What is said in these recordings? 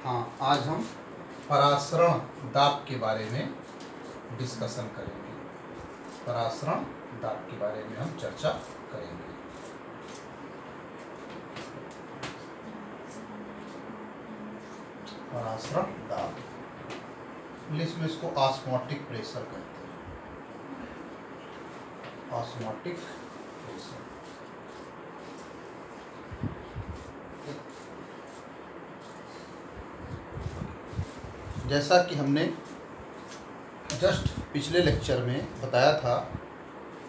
हाँ, आज हम परासरण दाब के बारे में डिस्कशन करेंगे। परासरण दाब के बारे में हम चर्चा करेंगे। परासरण दाब, इंग्लिश में इसको ऑस्मोटिक प्रेशर कहते हैं। Osmotic pressure. जैसा कि हमने जस्ट पिछले लेक्चर में बताया था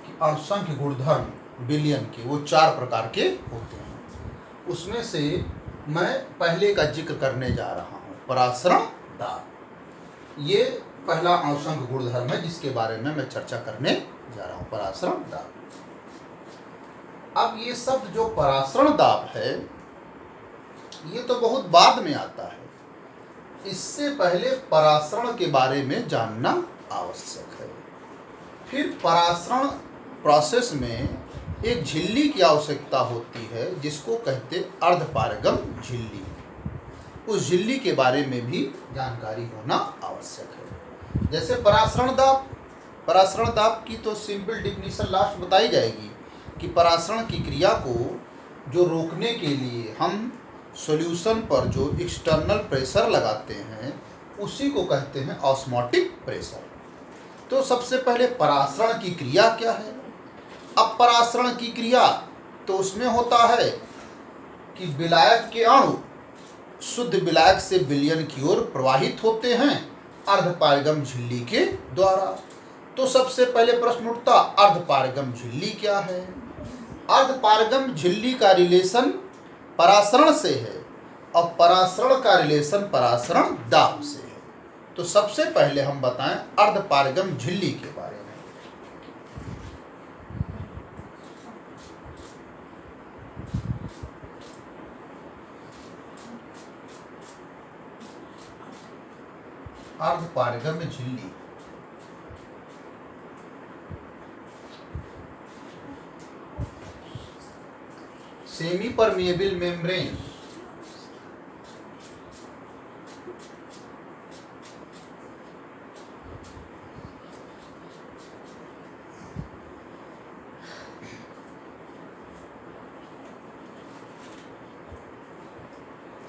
कि अणुसंख्य गुणधर्म विलयन के वो 4 प्रकार के होते हैं। उसमें से मैं पहले का जिक्र करने जा रहा हूँ, परासरण दाब। ये पहला अणुसंख्य गुणधर्म है जिसके बारे में मैं चर्चा करने जा रहा हूँ, परासरण दाब। अब ये शब्द जो परासरण दाब है ये तो बहुत बाद में आता है। इससे पहले परासरण के बारे में जानना आवश्यक है। फिर परासरण प्रोसेस में एक झिल्ली की आवश्यकता होती है जिसको कहते अर्धपारगम झिल्ली। उस झिल्ली के बारे में भी जानकारी होना आवश्यक है। जैसे परासरण दाब की तो सिंपल डिफिनीशन लास्ट बताई जाएगी कि परासरण की क्रिया को जो रोकने के लिए हम सॉल्यूशन पर जो एक्सटर्नल प्रेशर लगाते हैं उसी को कहते हैं ऑस्मोटिक प्रेशर। तो सबसे पहले परासरण की क्रिया क्या है। अब परासरण की क्रिया तो उसमें होता है कि विलायक के अणु शुद्ध विलायक से विलयन की ओर प्रवाहित होते हैं अर्धपारगम झिल्ली के द्वारा। तो सबसे पहले प्रश्न उठता, अर्धपारगम झिल्ली क्या है। अर्धपारगम झिल्ली का रिलेशन परासरण से है और परासरण का रिलेशन परासरण दाब से है। तो सबसे पहले हम बताएं अर्धपारगम झिल्ली के बारे में। अर्धपारगम झिल्ली सेमी परमिएबल मेम्ब्रेन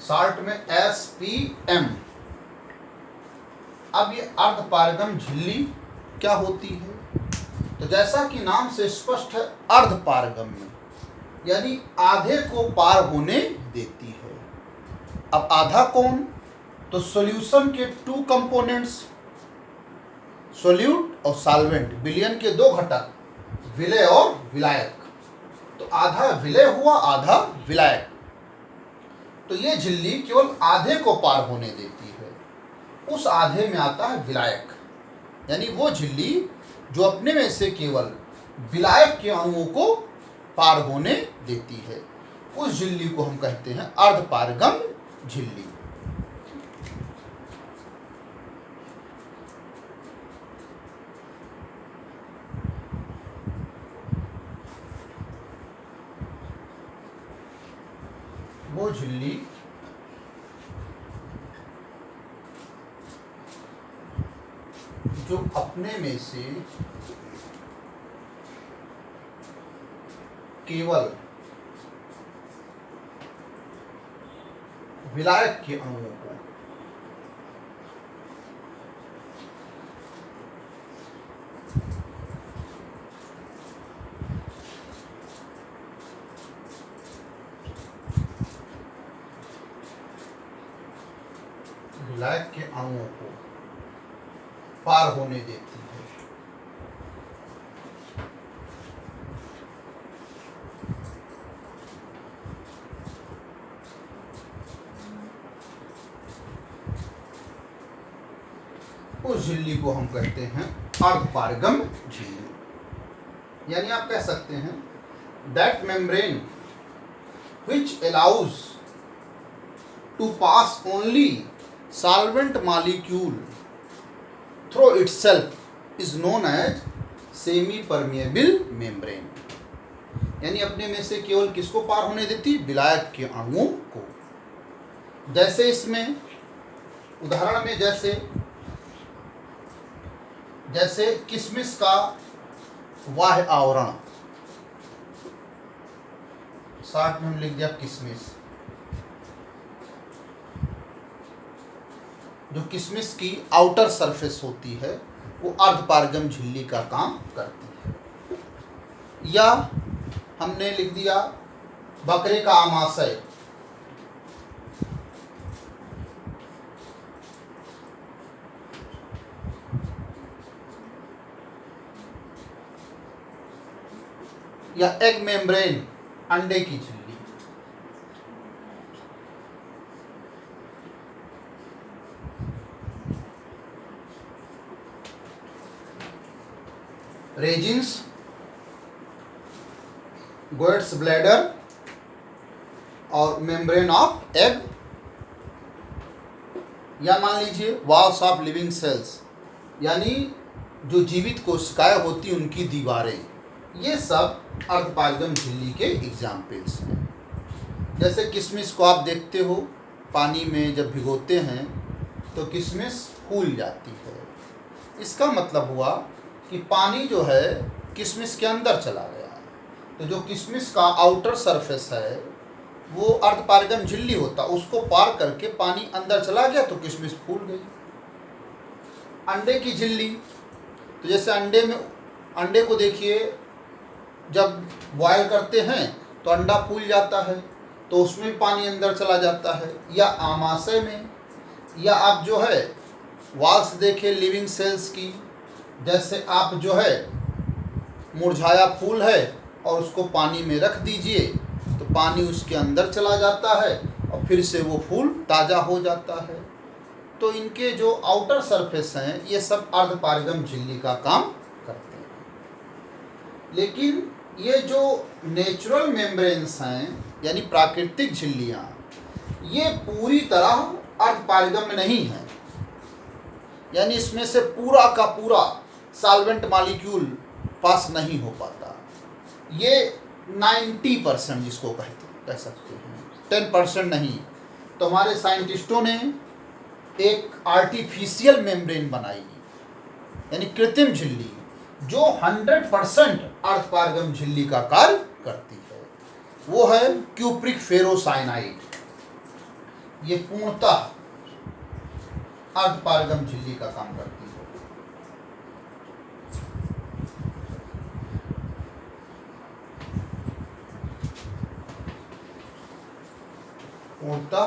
शॉर्ट में SPM। अब ये अर्धपारगम झिल्ली क्या होती है, तो जैसा कि नाम से स्पष्ट है अर्धपारगम में यानी आधे को पार होने देती है। अब आधा कौन, तो सॉल्यूशन के 2 कंपोनेंट्स सोल्यूट और सॉल्वेंट, विलयन के 2 घटक विलेय और विलायक। तो आधा विलेय हुआ आधा विलायक। तो ये झिल्ली केवल आधे को पार होने देती है। उस आधे में आता है विलायक, यानी वो झिल्ली जो अपने में से केवल विलायक के अणुओं को पार होने देती है, उस झिल्ली को हम कहते हैं अर्धपारगम झिल्ली। वो झिल्ली जो अपने में से केवल विलायक के अणुओं को पार होने देती है। उस झिल्ली को हम कहते हैं अर्धपारगम झिल्ली। यानी आप कह सकते हैं that membrane which allows to pass only solvent molecule through itself is known as semi permeable membrane. यानी अपने में से केवल किसको पार होने देती, विलायक के अणुओं को। जैसे इसमें उदाहरण में जैसे किशमिश का बाह्य आवरण, शॉर्ट में हम लिख दिया किशमिश। जो किशमिश की आउटर सरफेस होती है वो अर्धपारगम झिल्ली का काम करती है। या हमने लिख दिया बकरे का आमाशय, या एग मेम्ब्रेन, अंडे की झिल्ली। रेजिन्स, गोएट्स ब्लैडर और मेम्ब्रेन ऑफ एग, या मान लीजिए वॉल्स ऑफ लिविंग सेल्स, यानी जो जीवित कोशिकाएं होती उनकी दीवारें। ये सब अर्धपारगम झिल्ली के एग्जाम्पल्स हैं। जैसे किशमिश को आप देखते हो, पानी में जब भिगोते हैं तो किशमिश फूल जाती है। इसका मतलब हुआ कि पानी जो है किशमिश के अंदर चला गया। तो जो किशमिश का आउटर सरफेस है वो अर्धपारगम झिल्ली होता, उसको पार करके पानी अंदर चला गया तो किशमिश फूल गई। अंडे की झिल्ली, तो जैसे अंडे को देखिए, जब बॉयल करते हैं तो अंडा फूल जाता है तो उसमें पानी अंदर चला जाता है। या आमाशय में, या आप जो है वॉल्स देखे लिविंग सेल्स की, जैसे आप जो है मुरझाया फूल है और उसको पानी में रख दीजिए तो पानी उसके अंदर चला जाता है और फिर से वो फूल ताज़ा हो जाता है। तो इनके जो आउटर सरफेस हैं ये सब अर्धपारगम झिल्ली का काम करते हैं। लेकिन ये जो नेचुरल मेम्ब्रेन्स हैं यानी प्राकृतिक झिल्लियाँ, ये पूरी तरह अर्धपारगम में नहीं हैं। यानी इसमें से पूरा का पूरा सॉल्वेंट मॉलिक्यूल पास नहीं हो पाता। ये 90% जिसको कह सकते हैं, 10% नहीं। तो हमारे साइंटिस्टों ने एक आर्टिफिशियल मेम्ब्रेन बनाई, यानी कृत्रिम झिल्ली, जो 100% अर्धपारगम झिल्ली का कार्य करती है। वो है क्यूप्रिक फेरोसाइनाइड। ये पूर्णतः अर्धपारगम झिल्ली का काम करती है। पूर्णतः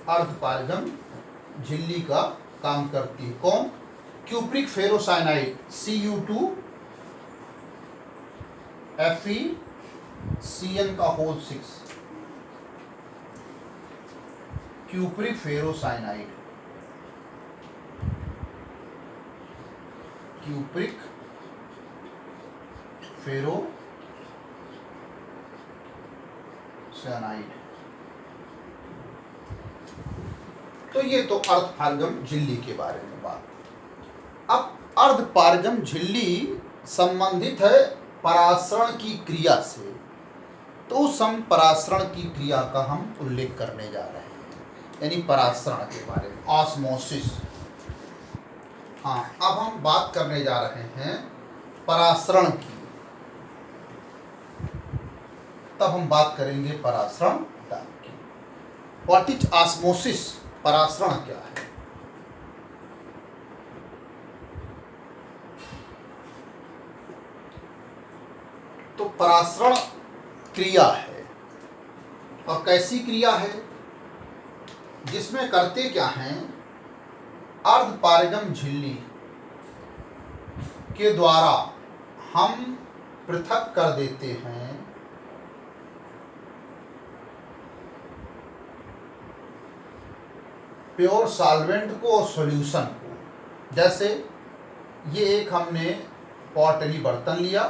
अर्धपारगम झिल्ली का काम करती है। कौन? Cupric ferrocyanide, Cu2 FeCN6, cupric ferrocyanide, cupric ferrocyanide. तो ये तो अर्धपारगम झिल्ली के बारे में बात। अब अर्धपारगम झिल्ली संबंधित है परासरण की क्रिया से, तो उस हम परासरण की क्रिया का हम उल्लेख करने जा रहे हैं, यानी परासरण के बारे में, ऑस्मोसिस। हाँ, अब हम बात करने जा रहे हैं परासरण की। तब हम बात करेंगे परासरण की। What is osmosis? परासरण क्या है? तो परासरण क्रिया है, और कैसी क्रिया है? जिसमें करते क्या हैं, अर्धपारगम झिल्ली के द्वारा हम पृथक कर देते हैं प्योर सॉल्वेंट को और सॉल्यूशन को। जैसे ये एक हमने पॉटली बर्तन लिया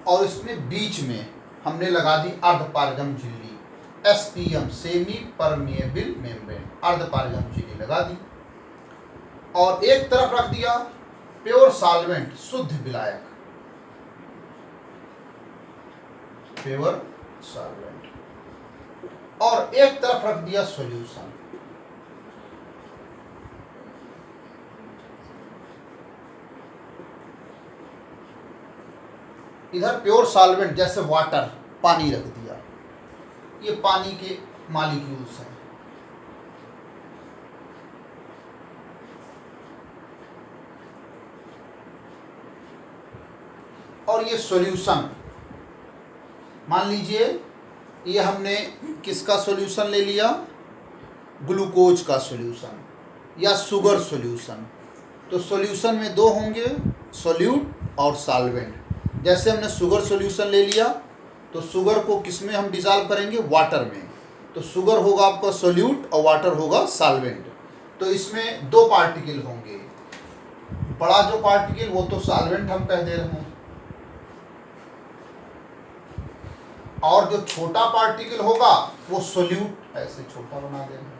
और इसमें बीच में हमने लगा दी अर्धपारगम झिल्ली, SPM, सेमी परमिएबल मेम्ब्रेन, अर्धपारगम झिल्ली लगा दी, और एक तरफ रख दिया प्योर सॉल्वेंट, शुद्ध विलायक, प्योर सॉल्वेंट, और एक तरफ रख दिया सॉल्यूशन। इधर प्योर सॉल्वेंट जैसे वाटर, पानी रख दिया, ये पानी के मॉलिक्यूल्स हैं। और ये सॉल्यूशन, मान लीजिए ये हमने किसका सॉल्यूशन ले लिया, ग्लूकोज का सॉल्यूशन या शुगर सॉल्यूशन। तो सॉल्यूशन में दो होंगे, सॉल्यूट और सॉल्वेंट। जैसे हमने शुगर सॉल्यूशन ले लिया तो शुगर को किस में हम डिसॉल्व करेंगे, वाटर में। तो शुगर होगा आपका सॉल्यूट और वाटर होगा सॉल्वेंट। तो इसमें दो पार्टिकल होंगे, बड़ा जो पार्टिकल वो तो सॉल्वेंट हम कह दे रहे हैं, और जो छोटा पार्टिकल होगा वो सॉल्यूट, ऐसे छोटा बना दे रहे हैं।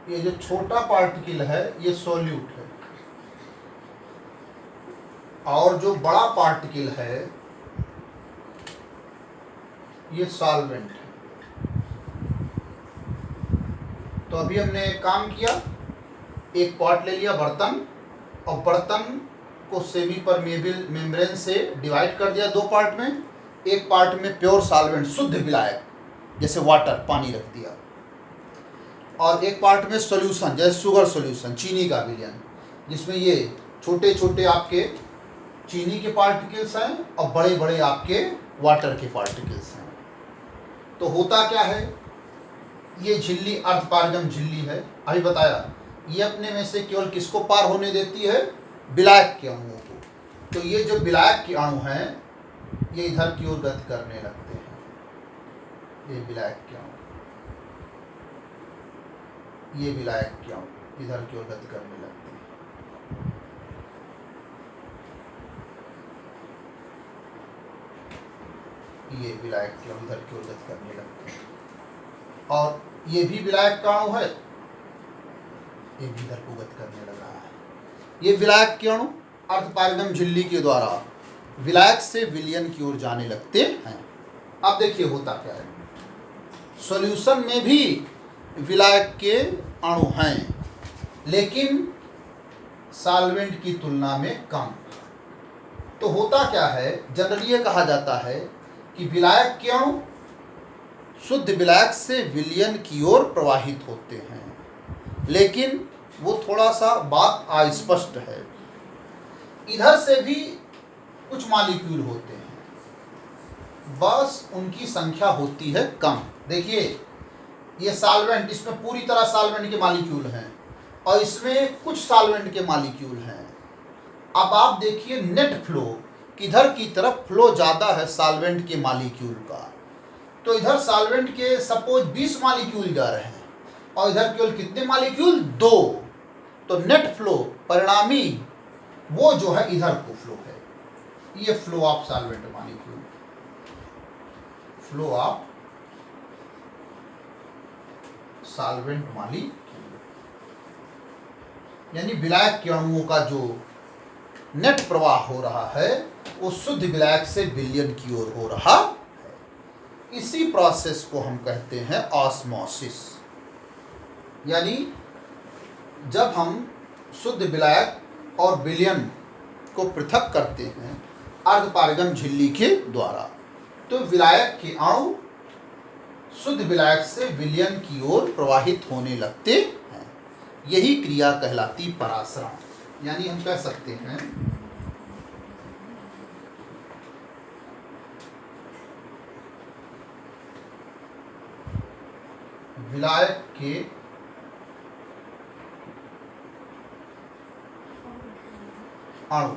ये जो छोटा पार्टिकल है ये सॉल्यूट है, और जो बड़ा पार्टिकल है ये सॉल्वेंट है। तो अभी हमने एक काम किया, एक पॉट ले लिया, बर्तन, और बर्तन को सेमी परमेबल मेम्ब्रेन से डिवाइड कर दिया दो पार्ट में। एक पार्ट में प्योर सॉल्वेंट, शुद्ध विलायक जैसे वाटर, पानी रख दिया, और एक पार्ट में सॉल्यूशन जैसे शुगर सॉल्यूशन, चीनी का विलयन, जिसमें ये छोटे छोटे आपके चीनी के पार्टिकल्स हैं और बड़े बड़े आपके वाटर के पार्टिकल्स हैं। तो होता क्या है, ये झिल्ली अर्धपारगम झिल्ली है, अभी बताया, ये अपने में से केवल किसको पार होने देती है, विलायक के अणुओं को। तो ये जो विलायक के अणु हैं ये इधर की ओर गति करने लगते हैं, ये विलायक के अणु, ये विलायक के अणु इधर की ओर गति करने लगते हैं। ये विलायक के अणु इधर की ओर गति करने लगते हैं, और ये भी विलायक का अणु है, ये भी इधर को गति करने लग रहा है। ये विलायक के अणु अर्धपारगम झिल्ली के द्वारा विलायक से विलयन की ओर जाने लगते हैं। अब देखिए होता क्या है, सॉल्यूशन में भी विलायक के अणु हैं, लेकिन सॉल्वेंट की तुलना में कम। तो होता क्या है, जनरली ये कहा जाता है कि विलायक के अणु शुद्ध विलायक से विलयन की ओर प्रवाहित होते हैं, लेकिन वो थोड़ा सा बात अस्पष्ट है। इधर से भी कुछ मॉलिक्यूल होते हैं, बस उनकी संख्या होती है कम। देखिए ये सॉल्वेंट, इसमें पूरी तरह सॉल्वेंट के मॉलिक्यूल हैं, और इसमें कुछ सॉल्वेंट के मॉलिक्यूल हैं। अब आप देखिए नेट फ्लो, किधर की तरफ फ्लो ज़्यादा है सॉल्वेंट के मॉलिक्यूल का। तो इधर सॉल्वेंट के सपोज 20 मॉलिक्यूल जा रहे हैं, और इधर केवल कितने मॉलिक्यूल, 2। तो नेट फ्लो परिणामी वो जो है इधर को फ्लो है, ये flow of solvent molecule, flow of solvent molecule, यानी विलायक के अणुओं का जो नेट प्रवाह हो रहा है वो शुद्ध विलायक से विलयन की ओर हो रहा है। इसी प्रोसेस को हम कहते हैं ऑस्मोसिस। यानी जब हम शुद्ध विलायक और विलयन को पृथक करते हैं अर्धपारगम झिल्ली के द्वारा, तो विलायक के अणु शुद्ध विलायक से विलयन की ओर प्रवाहित होने लगते हैं। यही क्रिया कहलाती परासरण। यानी हम कह सकते हैं विलायक के अणु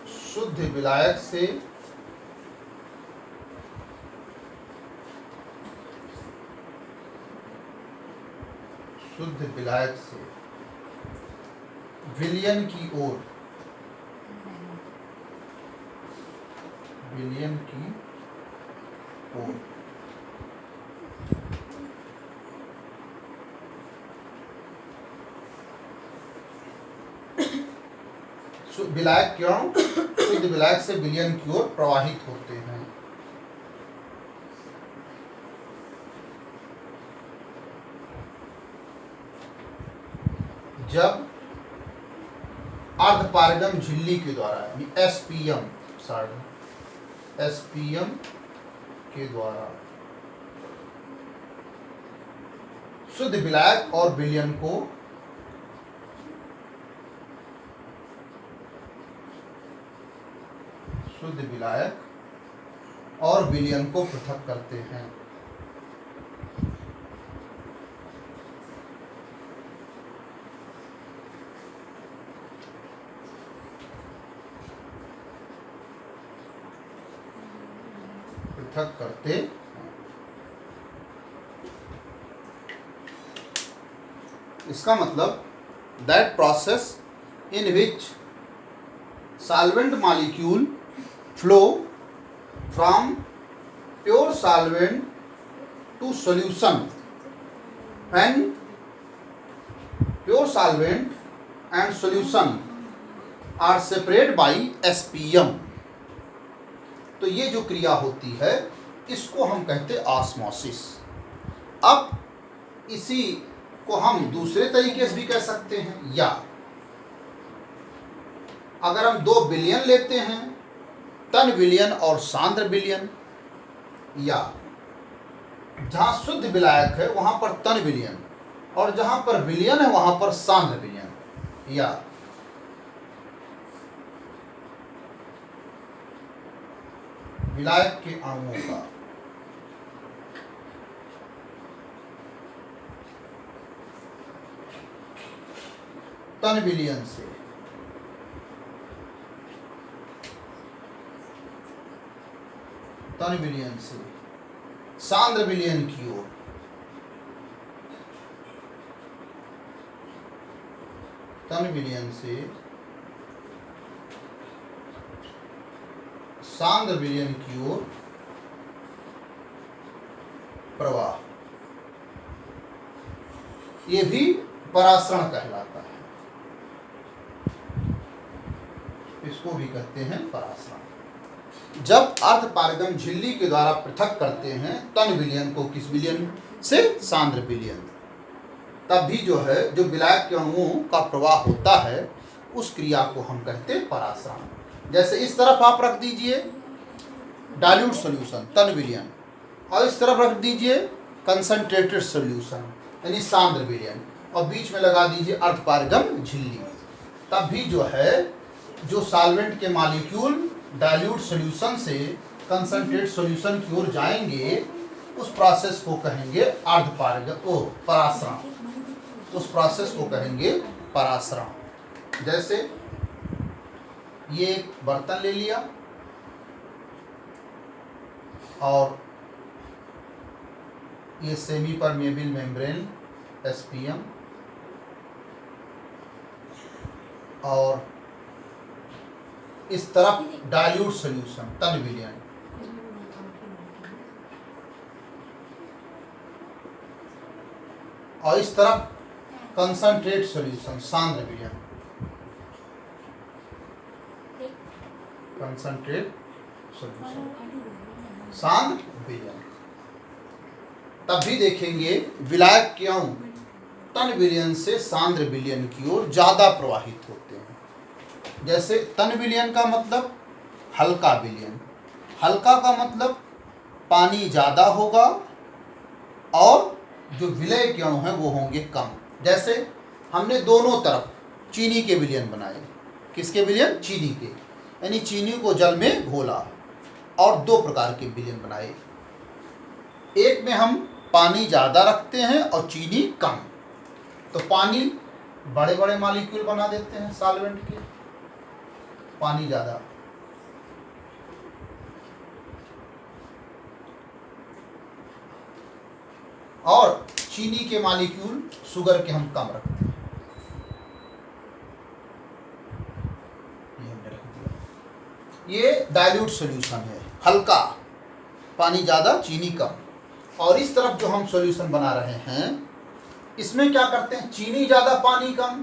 शुद्ध विलायक से विलयन की ओर विलायक के अणु शुद्ध विलायक से विलयन की ओर प्रवाहित होते हैं। जब अर्धपारगम झिल्ली के द्वारा यानी एसपीएम के द्वारा शुद्ध विलायक और विलयन को पृथक करते हैं। इसका मतलब that process in which solvent molecule flow from pure solvent to solution when pure solvent and solution are separate by SPM. तो ये जो क्रिया होती है इसको हम कहते हैं ऑस्मोसिस। अब इसी को हम दूसरे तरीके से भी कह सकते हैं, या अगर हम दो विलयन लेते हैं, तन विलयन और सांद्र विलयन, या जहां शुद्ध विलायक है वहां पर तन विलयन और जहां पर विलयन है वहां पर सांद्र विलयन, या विलायक के अणुओं का तन विलयन से सांद्र विलयन की ओर सांद्र विलयन की ओर प्रवाह, ये भी परासरण कहलाता है। इसको भी कहते हैं परासरण। जब अर्धपारगम झिल्ली के द्वारा पृथक करते हैं तन विलयन को किस विलयन से, सांद्र विलयन, तब भी जो है जो विलायक के अणुओं का प्रवाह होता है उस क्रिया को हम कहते हैं परासरण। जैसे इस तरफ आप रख दीजिए डाइल्यूट सॉल्यूशन तन विलयन और इस तरफ रख दीजिए कंसंट्रेटेड सॉल्यूशन यानी सांद्र विलयन और बीच में लगा दीजिए अर्धपारगम झिल्ली, तब भी जो है जो सॉल्वेंट के मॉलिक्यूल डाइल्यूट सॉल्यूशन से कंसंट्रेट सॉल्यूशन की ओर जाएंगे उस प्रोसेस को कहेंगे परासरण। उस प्रोसेस को कहेंगे परासरण। जैसे ये एक बर्तन ले लिया और ये सेमी परमेबल मेम्ब्रेन एसपीएम और इस तरफ डाइल्यूट सॉल्यूशन तन विलयन, और इस तरफ कंसंट्रेट सॉल्यूशन सांद्र विलयन, कंसंट्रेट सॉल्यूशन सांद्र विलयन। तब भी देखेंगे विलायक के अणु तन विलयन से सांद्र विलयन की ओर ज्यादा प्रवाहित होते हैं। जैसे तन विलयन का मतलब हल्का विलयन, हल्का का मतलब पानी ज़्यादा होगा और जो विलय के अणु हैं वो होंगे कम। जैसे हमने दोनों तरफ चीनी के विलयन बनाए, किसके विलयन, चीनी के, यानी चीनी को जल में घोला और दो प्रकार के विलयन बनाए। एक में हम पानी ज़्यादा रखते हैं और चीनी कम, तो पानी बड़े बड़े मॉलिक्यूल बना देते हैं सॉल्वेंट के, पानी ज़्यादा, और चीनी के मॉलिक्यूल शुगर के हम कम रखते हैं। ये हमने रख दिया। ये डाइल्यूट सॉल्यूशन है, हल्का, पानी ज़्यादा चीनी कम। और इस तरफ जो हम सॉल्यूशन बना रहे हैं इसमें क्या करते हैं, चीनी ज़्यादा पानी कम,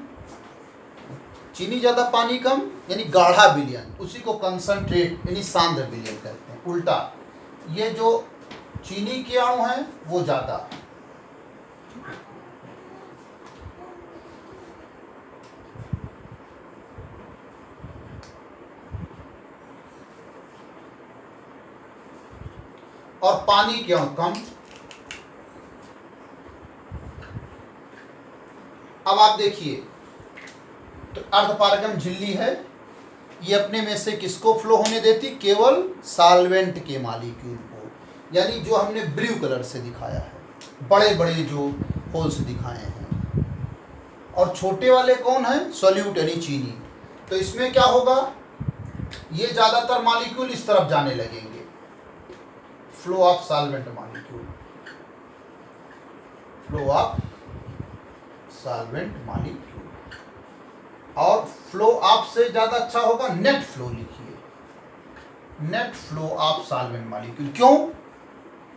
चीनी ज़्यादा पानी कम यानी गाढ़ा विलयन, उसी को कंसंट्रेट यानी सांद्र विलयन कहते हैं। उल्टा ये जो चीनी के अणु हैं वो ज़्यादा, और पानी क्यों कम। अब आप देखिए, तो अर्धपारगम झिल्ली है, ये अपने में से किसको फ्लो होने देती, केवल सॉल्वेंट के मॉलिक्यूल को, यानी जो हमने ब्लू कलर से दिखाया है, बड़े बड़े जो होल्स दिखाए हैं। और छोटे वाले कौन हैं, सॉल्यूट यानी चीनी। तो इसमें क्या होगा, ये ज़्यादातर मॉलिक्यूल इस तरफ जाने लगेंगे, flow of solvent molecule, flow of solvent molecule. और फ्लो ऑफ से ज़्यादा अच्छा होगा नेट फ्लो, लिखिए net flow of solvent molecule. क्यों,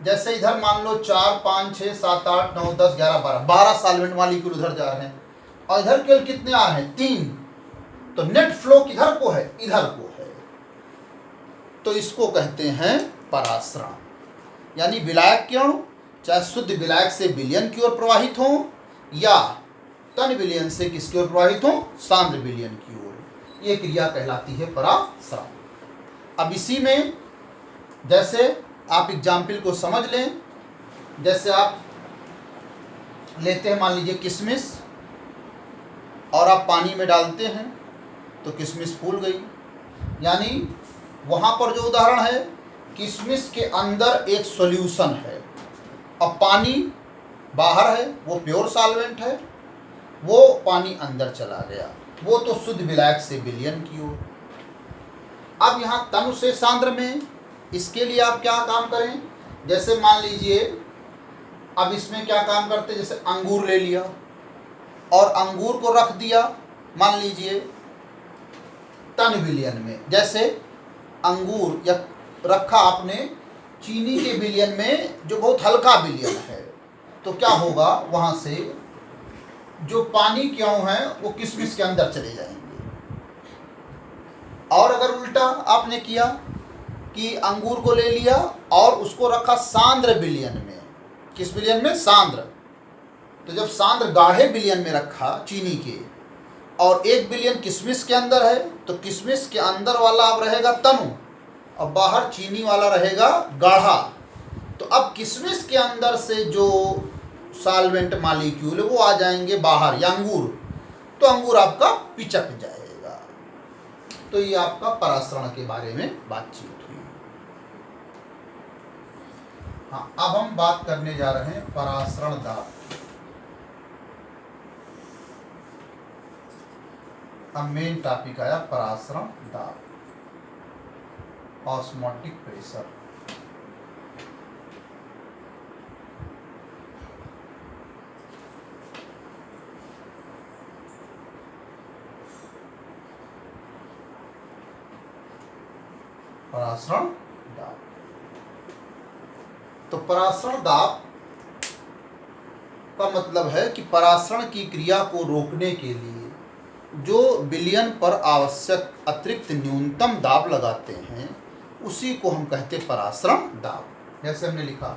जैसे इधर मान लो 4 5 6 7 8 9 10 11 12 सॉल्वेंट मॉलिक्यूल उधर जा रहे हैं, और इधर केवल कितने आ रहे हैं, 3। तो नेट फ्लो किधर को है, इधर को है। तो इसको कहते हैं परासरण, यानी विलायक के अणु चाहे शुद्ध विलायक से विलयन की ओर प्रवाहित हो, या तन विलयन से किसकी ओर प्रवाहित हो, सांद्र विलयन की ओर, ये क्रिया कहलाती है परासरण। अब इसी में जैसे आप एग्जाम्पल को समझ लें, जैसे आप लेते हैं मान लीजिए किशमिश, और आप पानी में डालते हैं तो किशमिश फूल गई, यानी वहाँ पर जो उदाहरण है, किशमिश के अंदर एक सॉल्यूशन है और पानी बाहर है, वो प्योर सॉल्वेंट है, वो पानी अंदर चला गया, वो तो शुद्ध विलायक से विलयन की ओर। अब यहाँ तनु से सांद्र में, इसके लिए आप क्या काम करें, जैसे मान लीजिए अब इसमें क्या काम करते, जैसे अंगूर ले लिया और अंगूर को रख दिया मान लीजिए तन विलयन में, जैसे अंगूर या रखा आपने चीनी के विलयन में जो बहुत हल्का विलयन है, तो क्या होगा, वहाँ से जो पानी के अणु हैं वो किशमिश के अंदर चले जाएंगे। और अगर उल्टा आपने किया कि अंगूर को ले लिया और उसको रखा सांद्र विलयन में, किस विलयन में, सांद्र, तो जब सांद्र गाढ़े विलयन में रखा चीनी के, और एक विलयन किशमिश के अंदर है, तो किशमिश के अंदर वाला अब रहेगा तनु और बाहर चीनी वाला रहेगा गाढ़ा। तो अब किशमिश के अंदर से जो सॉल्वेंट मॉलिक्यूल वो आ जाएंगे बाहर, या अंगूर, तो अंगूर आपका पिचक जाएगा। तो ये आपका परासरण के बारे में बातचीत हुई। हाँ, अब हम बात करने जा रहे हैं परासरण दाब। अब मेन टॉपिक आया परासरण दाब, ऑस्मोटिक प्रेशर। परासरण दाब, तो परासरण दाब का मतलब है कि परासरण की क्रिया को रोकने के लिए जो विलयन पर आवश्यक अतिरिक्त न्यूनतम दाब लगाते हैं, उसी को हम कहते हैं परासरण दाब। जैसे हमने लिखा,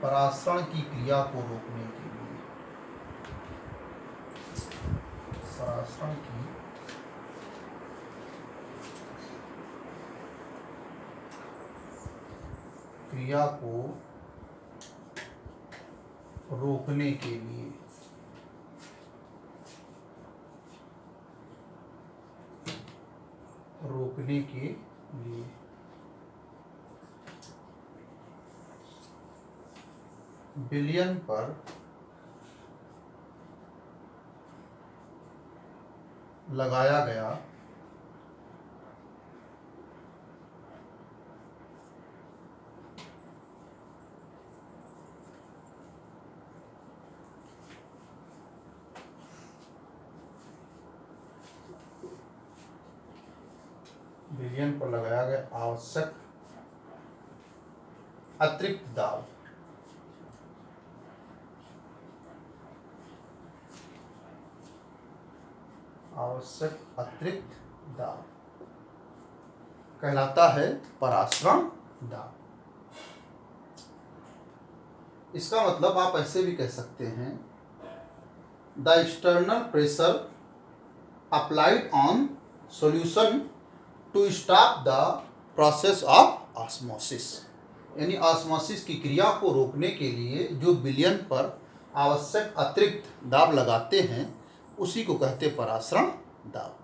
परासरण की क्रिया को रोकने के लिए, परासरण की क्रिया को रोकने के लिए विलयन पर लगाया गया विलयन पर लगाया गया आवश्यक अतिरिक्त दाब, आवश्यक अतिरिक्त दाब कहलाता है परासरण दाब। इसका मतलब आप ऐसे भी कह सकते हैं, the external pressure applied on solution to stop the process of osmosis. यानी ऑस्मोसिस की क्रिया को रोकने के लिए जो विलयन पर आवश्यक अतिरिक्त दाब लगाते हैं उसी को कहते परासरण दाब।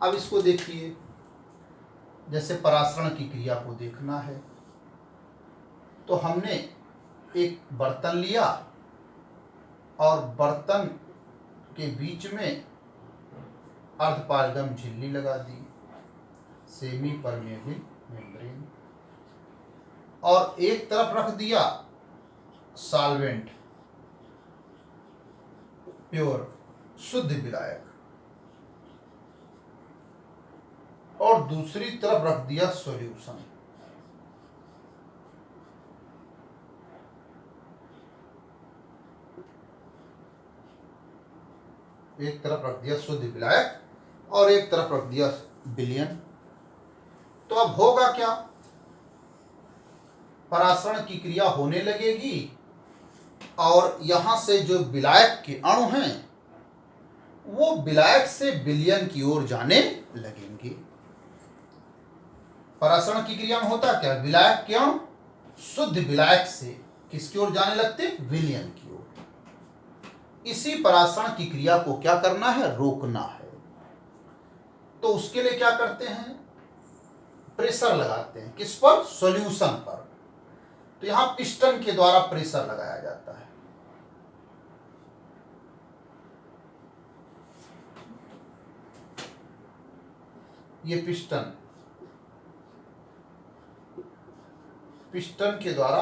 अब इसको देखिए, जैसे परासरण की क्रिया को देखना है तो हमने एक बर्तन लिया और बर्तन के बीच में अर्धपारगम झिल्ली लगा दी, सेमी परमेबल मेम्ब्रेन, और एक तरफ रख दिया सॉल्वेंट, प्योर शुद्ध विलायक, और दूसरी तरफ रख दिया सॉल्यूशन। एक तरफ रख दिया शुद्ध विलायक और एक तरफ रख दिया विलयन। तो अब होगा क्या, परासरण की क्रिया होने लगेगी और यहां से जो विलायक के अणु हैं वो विलायक से विलयन की ओर जाने लगेंगे। परासरण की क्रिया में होता क्या, विलायक के अणु शुद्ध विलायक से किसकी ओर जाने लगते, विलयन की ओर। इसी परासरण की क्रिया को क्या करना है, रोकना है। तो उसके लिए क्या करते हैं, प्रेशर लगाते हैं, किस पर, सॉल्यूशन पर। तो यहां पिस्टन के द्वारा प्रेशर लगाया जाता है। ये पिस्टन के द्वारा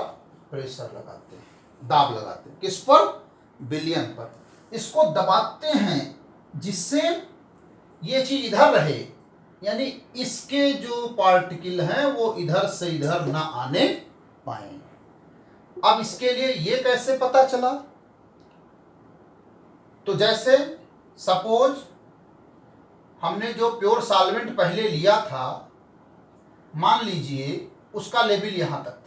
प्रेशर लगाते हैं, दाब लगाते हैं, किस पर, विलयन पर। इसको दबाते हैं जिससे ये चीज इधर रहे, यानी इसके जो पार्टिकल हैं वो इधर से इधर ना आने पाए। अब इसके लिए ये कैसे पता चला, तो जैसे सपोज हमने जो प्योर सॉल्वेंट पहले लिया था, मान लीजिए उसका लेवल यहां तक था,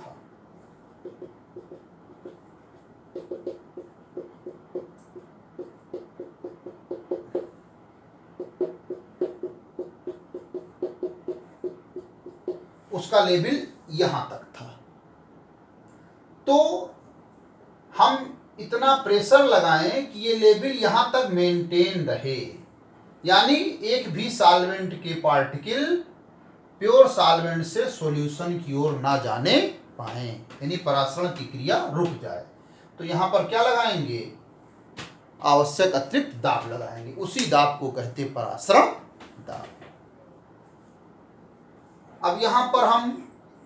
उसका लेवल यहां तक था। तो हम इतना प्रेशर लगाएं कि ये लेवल यहां तक मेंटेन रहे, यानी एक भी सॉल्वेंट के पार्टिकल प्योर सॉल्वेंट से सॉल्यूशन की ओर ना जाने पाए, यानी परासरण की क्रिया रुक जाए। तो यहां पर क्या लगाएंगे, आवश्यक अतिरिक्त दाब लगाएंगे, उसी दाब को कहते परासरण दाब। अब यहां पर हम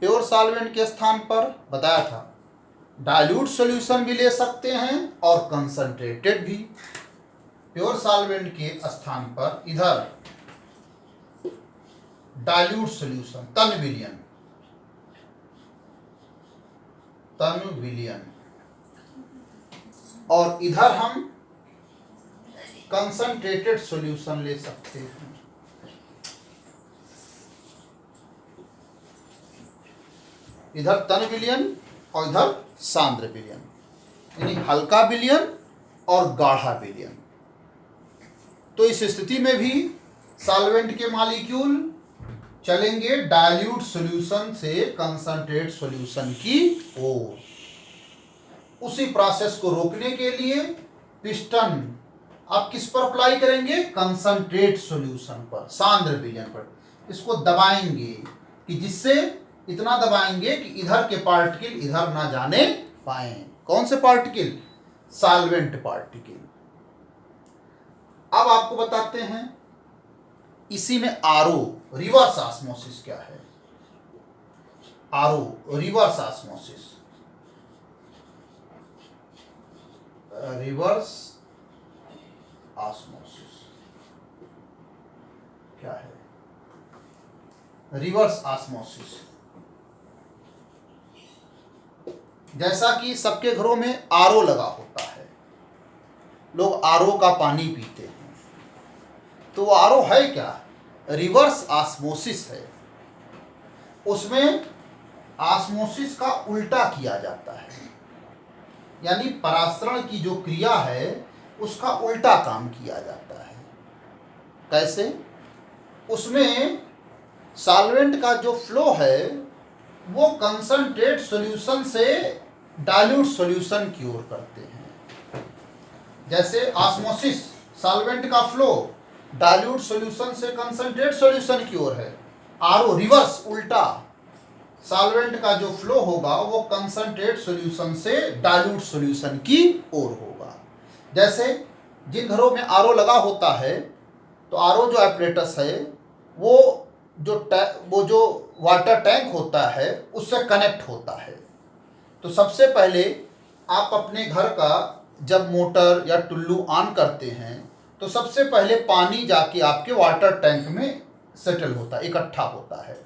प्योर सॉल्वेंट के स्थान पर बताया था डाइल्यूट सॉल्यूशन भी ले सकते हैं और कंसंट्रेटेड भी। प्योर सॉल्वेंट के स्थान पर इधर डाइल्यूट सॉल्यूशन तन विलयन, और इधर हम कंसंट्रेटेड सॉल्यूशन ले सकते हैं। इधर तन विलयन और इधर सांद्र विलयन, यानी हल्का विलयन और गाढ़ा विलयन। तो इस स्थिति में भी सॉल्वेंट के मॉलिक्यूल चलेंगे डाइल्यूट सॉल्यूशन से कंसंट्रेट सॉल्यूशन की ओर। उसी प्रोसेस को रोकने के लिए पिस्टन अब किस पर अप्लाई करेंगे, कंसंट्रेट सॉल्यूशन पर, सांद्र विलयन पर। इसको दबाएंगे कि जिससे इतना दबाएंगे कि इधर के पार्टिकल इधर ना जाने पाए। कौन से पार्टिकल, सॉल्वेंट पार्टिकल। अब आपको बताते हैं इसी में आरओ रिवर्स ऑस्मोसिस क्या है। RO reverse osmosis, reverse osmosis क्या है, रिवर्स ऑस्मोसिस। जैसा कि सबके घरों में आरओ लगा होता है, लोग आरओ का पानी पीते हैं, तो आरओ है क्या, रिवर्स ऑस्मोसिस है। उसमें ऑस्मोसिस का उल्टा किया जाता है, यानी परासरण की जो क्रिया है उसका उल्टा काम किया जाता है। कैसे, उसमें सॉल्वेंट का जो फ्लो है वो कंसंट्रेट सॉल्यूशन से डाइल्यूट सॉल्यूशन की ओर करते हैं। जैसे ऑस्मोसिस, सॉल्वेंट का फ्लो डाइल्यूट सॉल्यूशन से कंसंट्रेट सॉल्यूशन की ओर है। आरओ रिवर्स, उल्टा, सॉल्वेंट का जो फ्लो होगा वो कंसंट्रेट सॉल्यूशन से डाइल्यूट सॉल्यूशन की ओर होगा। जैसे जिन घरों में आरओ लगा होता है तो आरओ जो एपरेटस है वो जो वाटर टैंक होता है उससे कनेक्ट होता है। तो सबसे पहले आप अपने घर का जब मोटर या टुल्लू ऑन करते हैं तो सबसे पहले पानी जाके आपके वाटर टैंक में सेटल होता है, इकट्ठा होता है।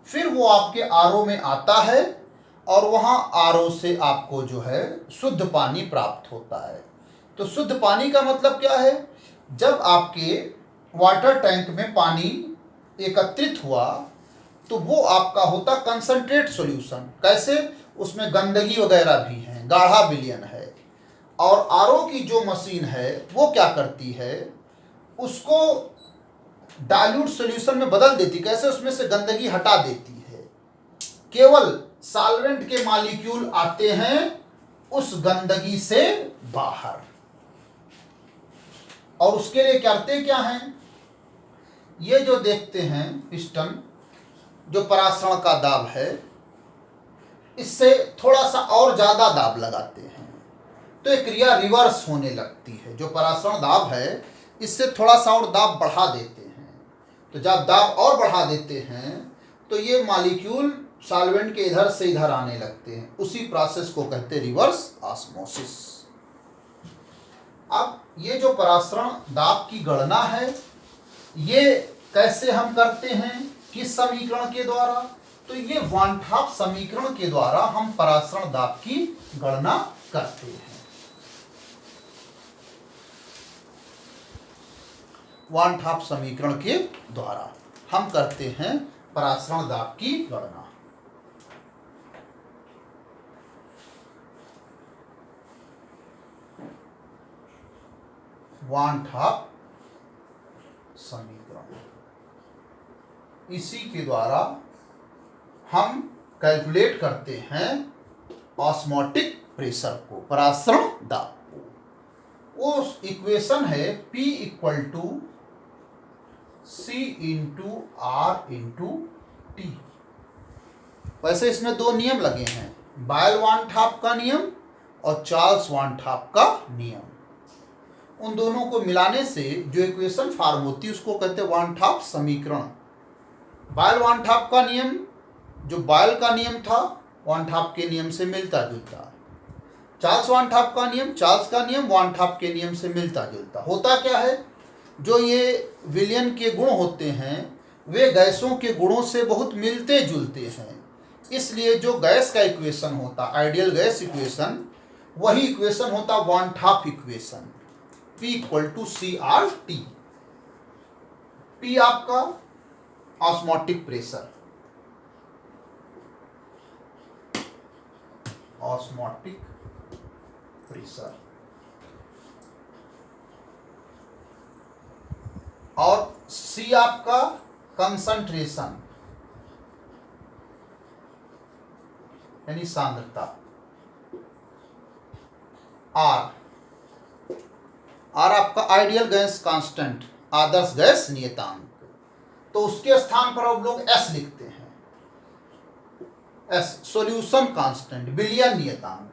फिर वो आपके आरओ में आता है और वहाँ आरओ से आपको जो है शुद्ध पानी प्राप्त होता है। तो शुद्ध पानी का मतलब क्या है? जब आपके वाटर टैंक में पानी एकत्रित हुआ तो वो आपका होता कंसंट्रेट सॉल्यूशन। कैसे? उसमें गंदगी वगैरह भी है, गाढ़ा विलयन है। और आरओ की जो मशीन है वो क्या करती है, उसको डाइल्यूट सॉल्यूशन में बदल देती। कैसे? उसमें से गंदगी हटा देती है। केवल सॉल्वेंट के मॉलिक्यूल आते हैं उस गंदगी से बाहर। और उसके लिए करते क्या हैं? ये जो देखते हैं पिस्टन, जो परासरण का दाब है, इससे थोड़ा सा और ज़्यादा दाब लगाते हैं तो एक क्रिया रिवर्स होने लगती है। जो परासरण दाब है इससे थोड़ा सा और दाब बढ़ा देते हैं। तो जब दाब और बढ़ा देते हैं तो ये मॉलिक्यूल सॉल्वेंट के इधर से इधर आने लगते हैं। उसी प्रोसेस को कहते हैं रिवर्स ऑस्मोसिस। अब ये जो परासरण दाब की गणना है ये कैसे हम करते हैं, किस समीकरण के द्वारा? तो ये वान टॉप समीकरण के द्वारा हम परासरण दाब की गणना करते हैं। वान टॉप समीकरण के द्वारा हम करते हैं परासरण दाब की गणना। वान टॉप समीकरण, इसी के द्वारा हम कैलकुलेट करते हैं ऑस्मोटिक प्रेशर को, परासरण दाब को। वो इक्वेशन है P equal to C into R into T. वैसे इसमें दो नियम लगे हैं, बायल वान टॉप का नियम और चार्ल्स वान टॉप का नियम। उन दोनों को मिलाने से जो इक्वेशन फॉर्म होती है उसको कहते हैं वान टॉप समीकरण। बायल वान टॉप का नियम, जो बायल का नियम था, वान टॉप के नियम से मिलता जुलता। चार्ल्स वान टॉप का नियम, चार्ल्स का नियम वान टॉप के नियम से मिलता जुलता। होता क्या है, जो ये विलयन के गुण होते हैं वे गैसों के गुणों से बहुत मिलते जुलते हैं। इसलिए जो गैस का इक्वेशन होता, आइडियल गैस इक्वेशन, वही इक्वेशन होता van Hoff equation, P equal to CRT। P आपका ऑस्मोटिक प्रेशर, ऑस्मोटिक प्रेशर, और C आपका कंसंट्रेशन यानी सांद्रता, R आपका आइडियल गैस कांस्टेंट, आदर्श गैस नियतांक। तो उसके स्थान पर हम लोग S लिखते हैं, S सॉल्यूशन कांस्टेंट, विलयन नियतांक,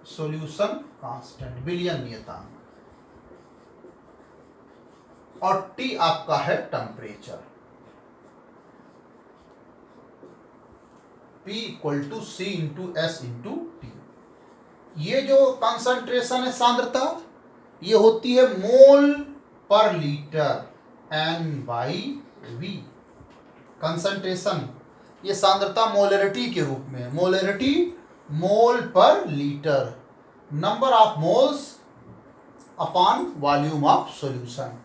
सॉल्यूशन कांस्टेंट, विलयन नियतांक। और T आपका है temperature, P equal to C into S into T. ये जो कंसंट्रेशन है, सांद्रता, ये होती है मोल पर लीटर, N/V। कंसंट्रेशन, ये सांद्रता मोलरिटी के रूप में है, मोलरिटी मोल पर litre, number of moles upon volume of solution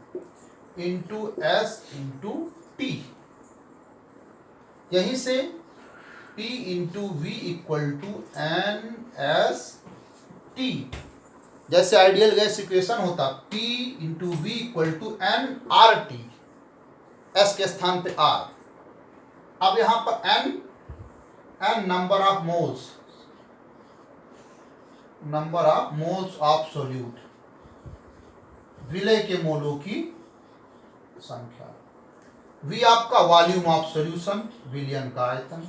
into S into T. यहीं से P into V equal to NS T। जैसे आइडियल गैस इक्वेशन होता P into V equal to NRT, S के स्थान पे R। अब यहां पर n number of moles of solute, विलय के मोलों की संख्या। V आपका वॉल्यूम ऑफ सॉल्यूशन, विलयन का आयतन।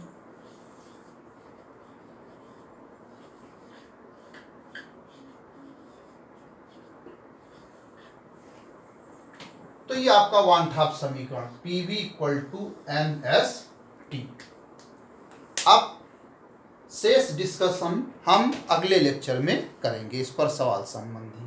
तो ये आपका वान-हाफ समीकरण PV = NST। अब शेष डिस्कशन हम अगले लेक्चर में करेंगे इस पर सवाल संबंधी।